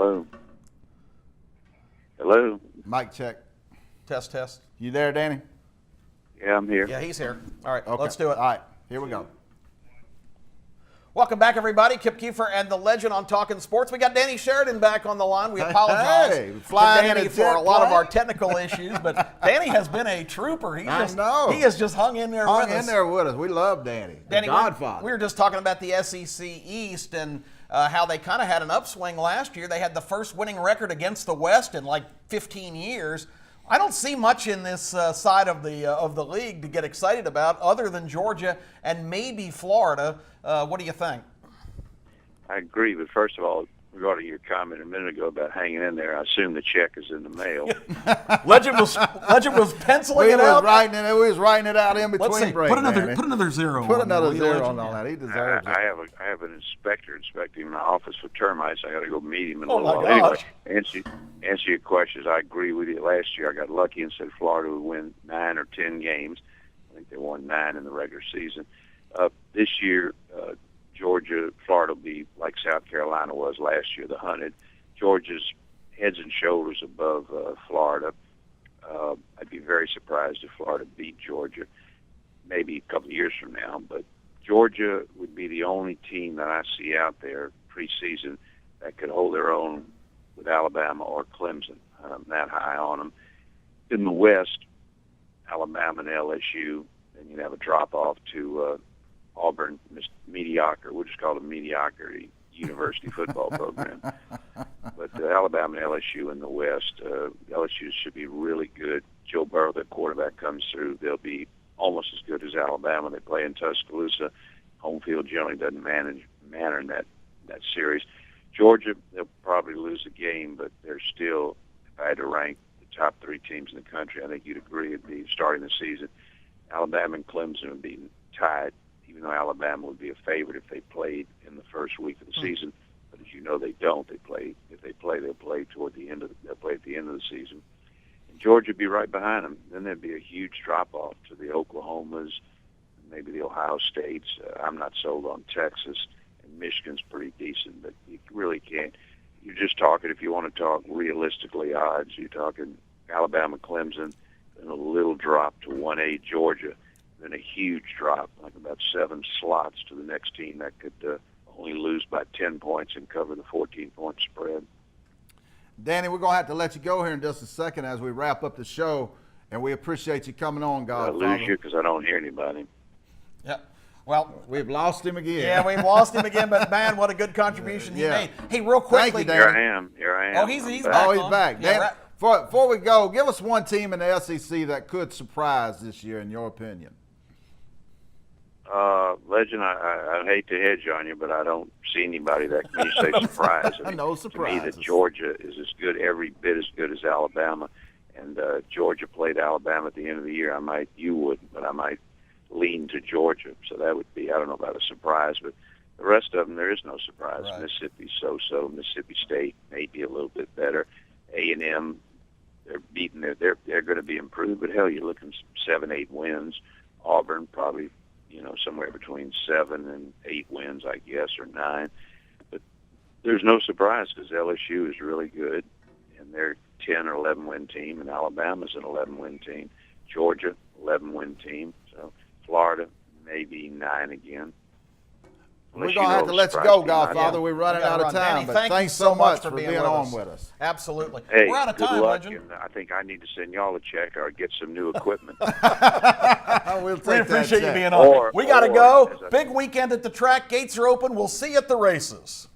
Hello. Hello. Mic check. Test, test. You there, Danny? Yeah, I'm here. Yeah, he's here. All right, Okay. let's do it. All right, here we go. Welcome back, everybody. Kip Kiefer and the legend on Talking Sports. We got Danny Sheridan back on the line. We apologize Hey, to flying in Danny a for jet a lot of plane. our technical issues, but Danny has been a trooper. He I know. He has just hung in there with us. Hung in there with us. We love Danny. Danny, the Godfather. we were just talking about the SEC East and how they kind of had an upswing last year. They had the first winning record against the West in like 15 years. I don't see much in this side of the league to get excited about other than Georgia and maybe Florida. What do you think? I agree, but first of all, regarding your comment a minute ago about hanging in there, I assume the check is in the mail. Legend was penciling we it was out. we was writing it out in between Let's see. breaks. Put another zero. Put on another there. zero on that. He deserves I it. have an inspector inspecting my office for termites. I got to go meet him in a Oh, little my while. gosh. Anyway, answer your questions. I agree with you. Last year I got lucky and said Florida would win 9 or 10 games. I think they won 9 in the regular season. This year, Georgia, Florida will be like South Carolina was last year, the hunted. Georgia's heads and shoulders above Florida. I'd be very surprised if Florida beat Georgia maybe a couple of years from now. But Georgia would be the only team that I see out there preseason that could hold their own with Alabama or Clemson. I'm that high on them. In the West, Alabama and LSU, and you'd have a drop-off to Auburn, mediocre. We'll just call it a mediocrity university football program. But Alabama and LSU in the West, LSU should be really good. Joe Burrow, their quarterback, comes through. They'll be almost as good as Alabama. They play in Tuscaloosa. Home field generally doesn't matter in that series. Georgia, they'll probably lose a game, but they're still, if I had to rank the top 3 teams in the country, I think you'd agree it'd be starting the season. Alabama and Clemson would be tied, even though Alabama would be a favorite if they played in the first week of the season. But as you know, they don't. If they play, they'll play toward the end of the season. And Georgia would be right behind them. Then there'd be a huge drop-off to the Oklahomas, maybe the Ohio States. I'm not sold on Texas, and Michigan's pretty decent, but you really can't. You're just talking, if you want to talk realistically odds, you're talking Alabama, Clemson, and a little drop to 1A Georgia, then a huge drop, like about 7 slots to the next team that could only lose by 10 points and cover the 14-point spread. Danny, we're going to have to let you go here in just a second as we wrap up the show, and we appreciate you coming on, Godfather. I lose you because I don't hear anybody. Yep. Well, we've lost him again. Yeah, we've lost him again, but man, what a good contribution he made. Hey, real quickly. Thank you, Danny. Here I am. Oh, he's back. Oh, he's back. Yeah, Danny, before we go, give us one team in the SEC that could surprise this year, in your opinion. Legend, I hate to hedge on you, but I don't see anybody that can you say surprise. I mean, no to surprises. me, that Georgia is as good, every bit as good as Alabama, and Georgia played Alabama at the end of the year. You wouldn't, but I might lean to Georgia. So that would be, I don't know about a surprise, but the rest of them, there is no surprise. Right. Mississippi so-so. Mississippi State maybe a little bit better. A&M, they're beating. They're going to be improved, but hell, you're looking 7-8 wins. Auburn probably, somewhere between 7 and 8 wins, I guess, or 9. But there's no surprise because LSU is really good, and they're 10 or 11 win team, and Alabama's an 11 win team. Georgia, 11 win team. So Florida, maybe 9 again. We're going to have to let you go, Godfather. We're running out of time, Danny, but thanks so much for being on with us. Absolutely. Hey, we're out of good time, luck, Legend. and I think I need to send y'all a check or get some new equipment. We'll We take appreciate that you check. being on. We got to go. as I- Big weekend at the track. Gates are open. We'll see you at the races.